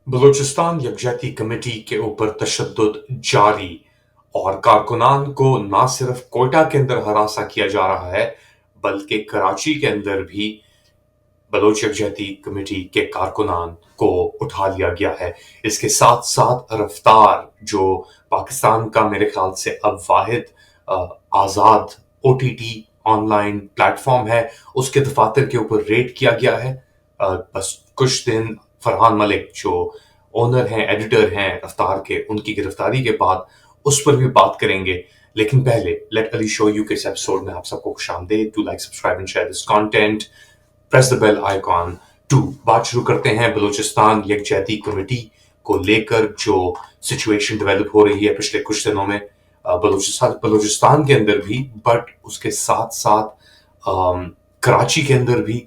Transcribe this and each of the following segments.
Balochistan यकजहती committee के ऊपर तशद्दुद जारी और कारकुनान को न सिर्फ कोयटा के अंदर हरासा किया जा रहा है बल्कि कराची के अंदर भी बलोच यकजहती कमेटी के कारकुनान को उठा लिया गया है। इसके साथ साथ रफ्तार जो पाकिस्तान का मेरे ख्याल से अब वाहिद आज़ाद OTT ऑनलाइन प्लेटफॉर्म है, उसके दफातर के ऊपर रेड किया गया है। बस कुछ दिन फरहान मलिक जो ओनर हैं, एडिटर हैं रफ्तार के, उनकी गिरफ्तारी के बाद उस पर भी बात करेंगे। लेकिन पहले लेट अली शो यू के इस एपिसोड में आप सबको खुशामदीद। Do like, subscribe and share this content, press the bell icon too. बात शुरू करते हैं बलूचिस्तान यकजहती कमेटी को लेकर जो सिचुएशन डेवलप हो रही है पिछले कुछ दिनों में बलूचिस्तान के अंदर भी, बट उसके साथ साथ कराची के अंदर भी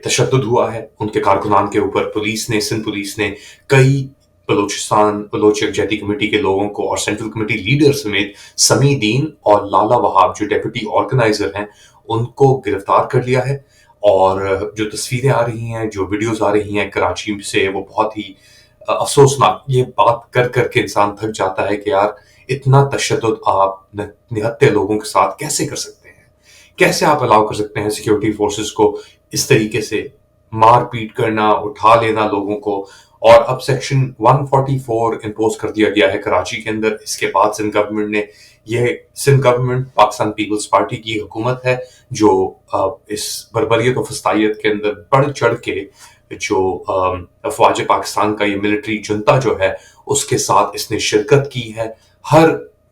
तशद्दुद हुआ है उनके कारकुनान के ऊपर। सिंध पुलिस ने कई बलोच यकजहती कमेटी के लोगों को और सेंट्रल कमेटी लीडर समेत समी दीन और लाला वहाब जो डेप्यूटी ऑर्गेनाइजर हैं उनको गिरफ्तार कर लिया है। और जो तस्वीरें आ रही हैं, जो वीडियोस आ रही हैं कराची से, वो बहुत ही अफसोसनाक। ये बात कर करके इंसान थक जाता है कि यार इतना तशद्दुद आप निहत्ते लोगों के साथ कैसे कर सकते हैं, कैसे आप अलाउ कर सकते हैं सिक्योरिटी फोर्सेस को इस तरीके से मार पीट करना, उठा लेना लोगों को। और अब सेक्शन 144 इम्पोज कर दिया गया है कराची के अंदर। इसके बाद सिंध गवर्नमेंट पाकिस्तान पीपल्स पार्टी की हुकूमत है जो इस बर्बरियत और फस्तायत के अंदर बढ़ चढ़ के जो अफवाज पाकिस्तान का ये मिलिट्री जुंता जो है उसके साथ इसने शिरकत की है। हर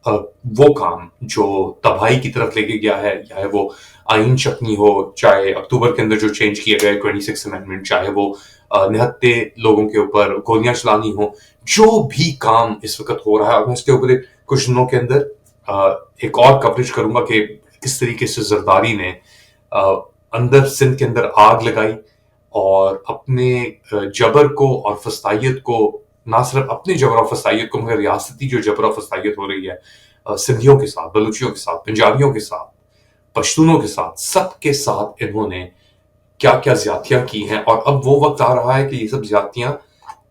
वो काम जो तबाही की तरफ लेके गया है, चाहे वो आइन शक्नी हो, चाहे अक्टूबर के अंदर जो चेंज किया गया है 26 अमेंडमेंट, चाहे वो निहत्ते लोगों के ऊपर गोलियां चलानी हो, जो भी काम इस वक्त हो रहा है। और मैं इसके ऊपर कुछ दिनों के अंदर एक और कवरेज करूंगा कि किस तरीके से जरदारी ने अंदर सिंध के अंदर आग लगाई और अपने जबर को और फस्तायत को, ना सिर्फ अपने जबर और फस्तायत को मगर रियासती जो जबर और फस्तायत हो रही है सिंधियों के साथ, बलूचियों के साथ, पंजाबियों के साथ, पश्तूनों के साथ, सबके साथ इन्होंने क्या क्या ज्यादतियां की हैं। और अब वो वक्त आ रहा है कि ये सब ज्यादतियां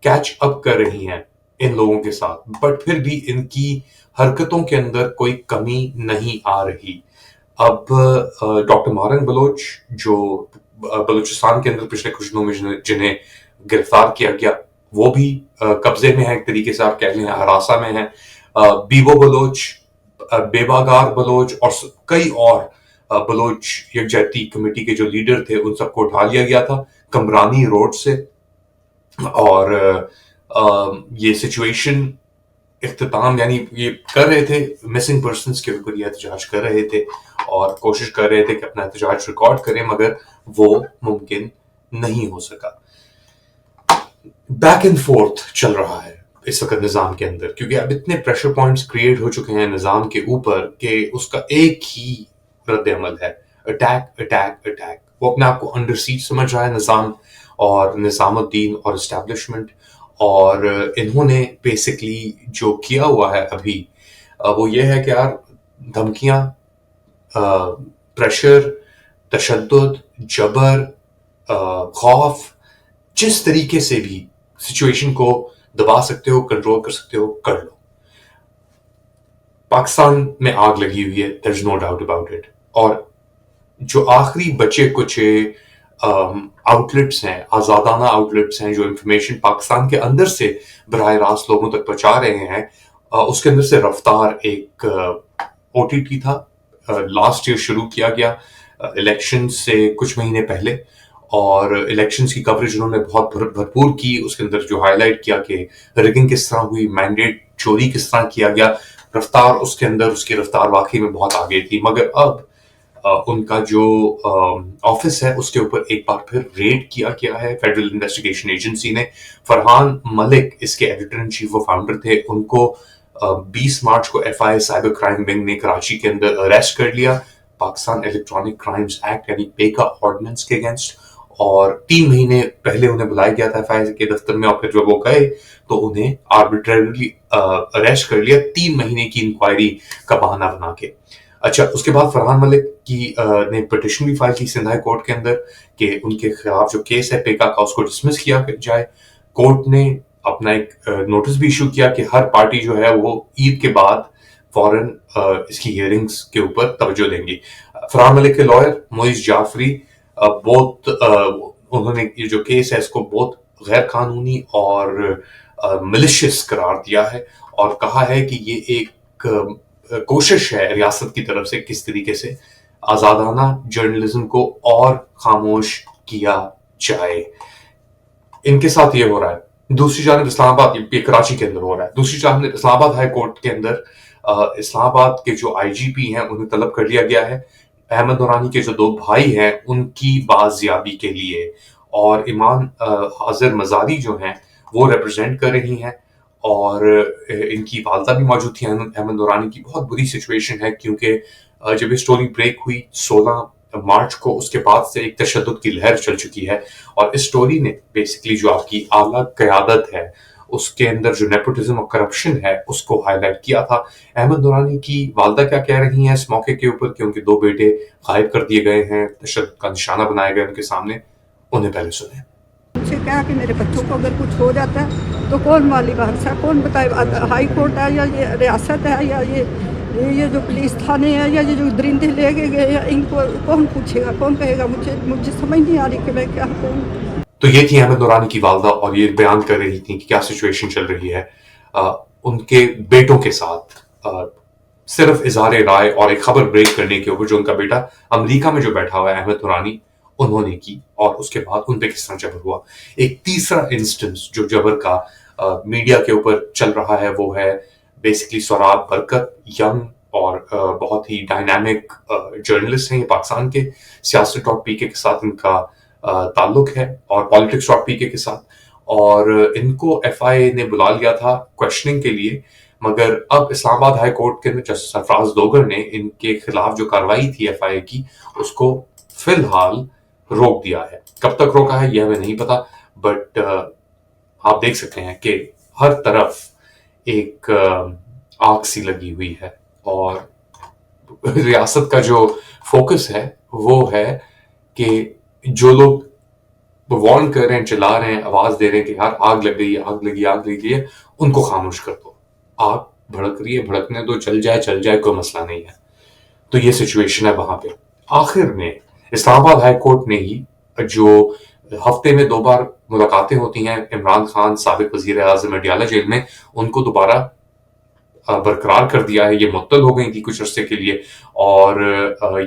कैच अप कर रही हैं इन लोगों के साथ, बट फिर भी इनकी हरकतों के अंदर कोई कमी नहीं आ रही। अब डॉक्टर मारंग बलोच जो बलूचिस्तान के अंदर पिछले कुछ दिनों में जिन्हें गिरफ्तार किया गया, वो भी कब्जे में है, एक तरीके से आप कह लें हरासा में है। बीबो बलोच, बेबागार बलोच और कई और बलोच यकजहती कमेटी के जो लीडर थे उन सबको उठा लिया गया था कमरानी रोड से। और ये सिचुएशन इख्तिताम यानी ये कर रहे थे, मिसिंग पर्सन्स के ऊपर ये एहतजाज कर रहे थे और कोशिश कर रहे थे कि अपना एहतजाज रिकॉर्ड करें, मगर वो मुमकिन नहीं हो सका। बैक एंड फोर्थ चल रहा है इस वक्त निजाम के अंदर, क्योंकि अब इतने प्रेशर पॉइंट्स क्रिएट हो चुके हैं निजाम के ऊपर कि उसका एक ही रद्द अमल है, अटैक अटैक अटैक। वो अपने आप को अंडर सीज समझ रहा है निजाम और निजामुद्दीन और एस्टेब्लिशमेंट। और इन्होंने बेसिकली जो किया हुआ है अभी वो ये है कि यार धमकियां, प्रेशर, तशद्दुद, जबर, खौफ, जिस तरीके से भी सिचुएशन को दबा सकते हो, कंट्रोल कर सकते हो, कर लो। पाकिस्तान में आग लगी हुई है, there is no doubt about it. और जो आखिरी बचे कुछ आउटलेट्स हैं, आजादाना आउटलेट्स हैं, जो इंफॉर्मेशन पाकिस्तान के अंदर से बराह रास्त लोगों तक पहुंचा रहे हैं, उसके अंदर से रफ्तार एक OTT था, लास्ट ईयर शुरू किया गया इलेक्शन से कुछ महीने पहले। और इलेक्शंस की कवरेज उन्होंने बहुत भरपूर की। उसके अंदर जो हाईलाइट किया कि रिगिंग किस तरह हुई, मैंडेट चोरी किस तरह किया गया, रफ्तार उसके अंदर, उसकी रफ्तार वाकई में बहुत आगे थी। मगर अब उनका जो ऑफिस है उसके ऊपर एक बार फिर रेड किया गया है फेडरल इन्वेस्टिगेशन एजेंसी ने। फरहान मलिक इसके एडिटर इन चीफ और फाउंडर थे, उनको 20 मार्च को FI साइबर क्राइम विंग ने कराची के अंदर अरेस्ट कर लिया पाकिस्तान इलेक्ट्रॉनिक क्राइम्स एक्ट यानी पेका ऑर्डिनेंस के अगेंस्ट। और 3 महीने पहले उन्हें बुलाया गया था FI के दफ्तर में, और फिर जब वो गए तो उन्हें आर्बिट्रेरली अरेस्ट कर लिया 3 महीने की इंक्वायरी का बहाना बना के। अच्छा, उसके बाद फरहान मलिक की ने पिटिशन भी फाइल की सिंध हाई कोर्ट के अंदर कि उनके खिलाफ जो केस है पेका का उसको डिसमिस किया जाए। कोर्ट ने اپنا ایک نوٹس بھی ایشو کیا کہ ہر پارٹی جو ہے وہ عید کے بعد فوراً اس کی ہیئرنگز کے اوپر توجہ دیں گی. فرحان ملک کے لائر معیز جعفری بہت انہوں نے یہ جو کیس ہے اس کو بہت غیر قانونی اور ملیشیس قرار دیا ہے اور کہا ہے کہ یہ ایک کوشش ہے ریاست کی طرف سے کس طریقے سے آزادانہ جرنلزم کو اور خاموش کیا جائے. ان کے ساتھ یہ ہو رہا ہے. دوسری جانب اسلام آباد، یہ کراچی کے اندر ہو رہا ہے، دوسری جانب اسلام آباد ہائی کورٹ کے اندر اسلام آباد کے جو آئی جی پی ہیں انہیں طلب کر لیا گیا ہے احمد نورانی کے جو 2 بھائی ہیں ان کی بازیابی کے لیے، اور ایمان حاضر مزاری جو ہیں وہ ریپرزینٹ کر رہی ہیں، اور ان کی والدہ بھی موجود تھی احمد نورانی کی. بہت بری سچویشن ہے کیونکہ جب یہ سٹوری بریک ہوئی 16 مارچ کو، اس کے بعد سے ایک تشدد کی لہر چل چکی ہے، اور اس سٹوری نے بیسکلی جو آپ کی اعلیٰ قیادت ہے اس کے اندر جو نیپوٹزم اور کرپشن ہے اس کو ہائی لائٹ کیا تھا. احمد نورانی کی والدہ کیا کہہ رہی ہیں اس موقع کے اوپر کہ ان کے 2 بیٹے غائب کر دیے گئے ہیں، تشدد کا نشانہ بنائے گئے ان کے سامنے، انہیں پہلے سنیں. مجھ سے کہا کہ میرے بچوں کو اگر کچھ ہو جاتا ہے تو کون مالی بھرسا، کون بتائے، ہائی کورٹ ہے یا یہ ریاست ہے یا یہ جو پولیس تھانے ہے یا یہ جو درندے لے کے گئے ہیں، ان کو کون پوچھے گا، کون کہے گا. مجھے سمجھ نہیں آ رہی کہ میں کیا کہوں. تو یہ تھی احمد نورانی کی والدہ اور یہ بیان کر رہی تھی کہ کیا سچویشن چل رہی ہے ان کے بیٹوں کے ساتھ، صرف اظہار رائے اور ایک خبر بریک کرنے کے اوپر جو ان کا بیٹا امریکہ میں جو بیٹھا ہوا ہے احمد نورانی انہوں نے کی، اور اس کے بعد ان پہ کس طرح جبر ہوا. ایک تیسرا انسٹنس جو جبر کا میڈیا کے اوپر چل رہا ہے وہ ہے بیسکلی سوراب برکت، ینگ اور بہت ہی ڈائنامک جرنلسٹ ہیں یہ پاکستان کے. سیاست ڈاٹ پی کے ساتھ ان کا تعلق ہے اور پالیٹکس ڈاٹ پی کے ساتھ، اور ان کو ایف آئی اے نے بلا لیا تھا کویشچننگ کے لیے، مگر اب اسلام آباد ہائی کورٹ کے اندر جسٹس سرفراز دوگر نے ان کے خلاف جو کارروائی تھی ایف آئی اے کی اس کو فی الحال روک دیا ہے. کب تک روکا ہے یہ ہمیں نہیں پتا، بٹ آپ دیکھ سکتے ہیں کہ ہر طرف ایک آگ سی لگی ہوئی ہے، اور ریاست کا جو فوکس ہے وہ ہے کہ جو لوگ وارن کر رہے ہیں، چلا رہے ہیں، آواز دے رہے ہیں کہ یار آگ لگ گئی ہے، آگ لگی ہے، آگ لگی ہے، ان کو خاموش کر دو. آگ بھڑک رہی ہے، بھڑکنے دو، چل جائے، کوئی مسئلہ نہیں ہے. تو یہ سچویشن ہے وہاں پہ. آخر میں اسلام آباد ہائی کورٹ نے ہی جو ہفتے میں 2 بار ملاقاتیں ہوتی ہیں عمران خان سابق وزیر اعظم اڈیالہ جیل میں، ان کو دوبارہ برقرار کر دیا ہے. یہ معطل ہو گئی تھی کچھ عرصے کے لیے، اور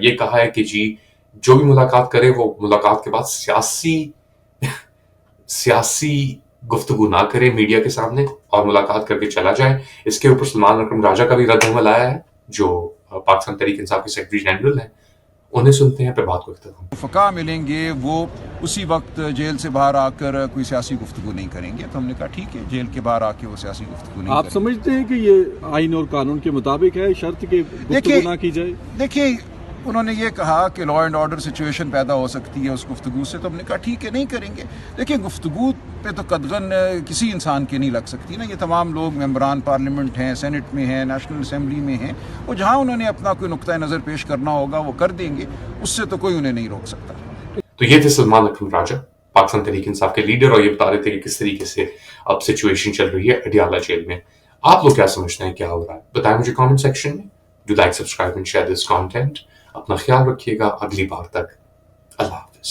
یہ کہا ہے کہ جی جو بھی ملاقات کرے وہ ملاقات کے بعد سیاسی گفتگو نہ کرے میڈیا کے سامنے اور ملاقات کر کے چلا جائے. اس کے اوپر سلمان اکرم راجہ کا بھی رد عمل آیا ہے جو پاکستان تحریک انصاف کے سیکرٹری جنرل ہیں. انہیں سنتے ہیں پھر بات کو اختتام. فقہ ملیں گے وہ اسی وقت جیل سے باہر آ کر کوئی سیاسی گفتگو نہیں کریں گے. تو ہم نے کہا ٹھیک ہے، جیل کے باہر آ کے وہ سیاسی گفتگو نہیں. آپ سمجھتے ہیں کہ یہ آئین اور قانون کے مطابق ہے، شرط کہ گفتگو نہ کی جائے؟ دیکھیے انہوں نے یہ کہا کہ لا اینڈ آرڈر سچویشن پیدا ہو سکتی ہے اس گفتگو سے، تو ہم نے کہا ٹھیک ہے، نہیں کریں گے. دیکھیے گفتگو پہ تو قدغن کسی انسان کی نہیں لگ سکتی نا. یہ تمام لوگ ممبران پارلیمنٹ ہیں، سینٹ میں ہیں، نیشنل اسمبلی میں ہیں، وہ جہاں انہوں نے اپنا کوئی نقطۂ نظر پیش کرنا ہوگا وہ کر دیں گے، اس سے تو کوئی انہیں نہیں روک سکتا. تو یہ تھے سلمان اکرم راجہ پاکستان تحریک انصاف کے لیڈر، اور یہ بتا رہے تھے کہ کس طریقے سے اب سچویشن چل رہی ہے اڈیالہ جیل میں. آپ لوگ کیا سمجھتے ہیں کیا ہو رہا ہے؟ بتائیں مجھے کامنٹ سیکشن میں. Do like, subscribe and share this content. اپنا خیال رکھیے گا. اگلی بار تک اللہ حافظ.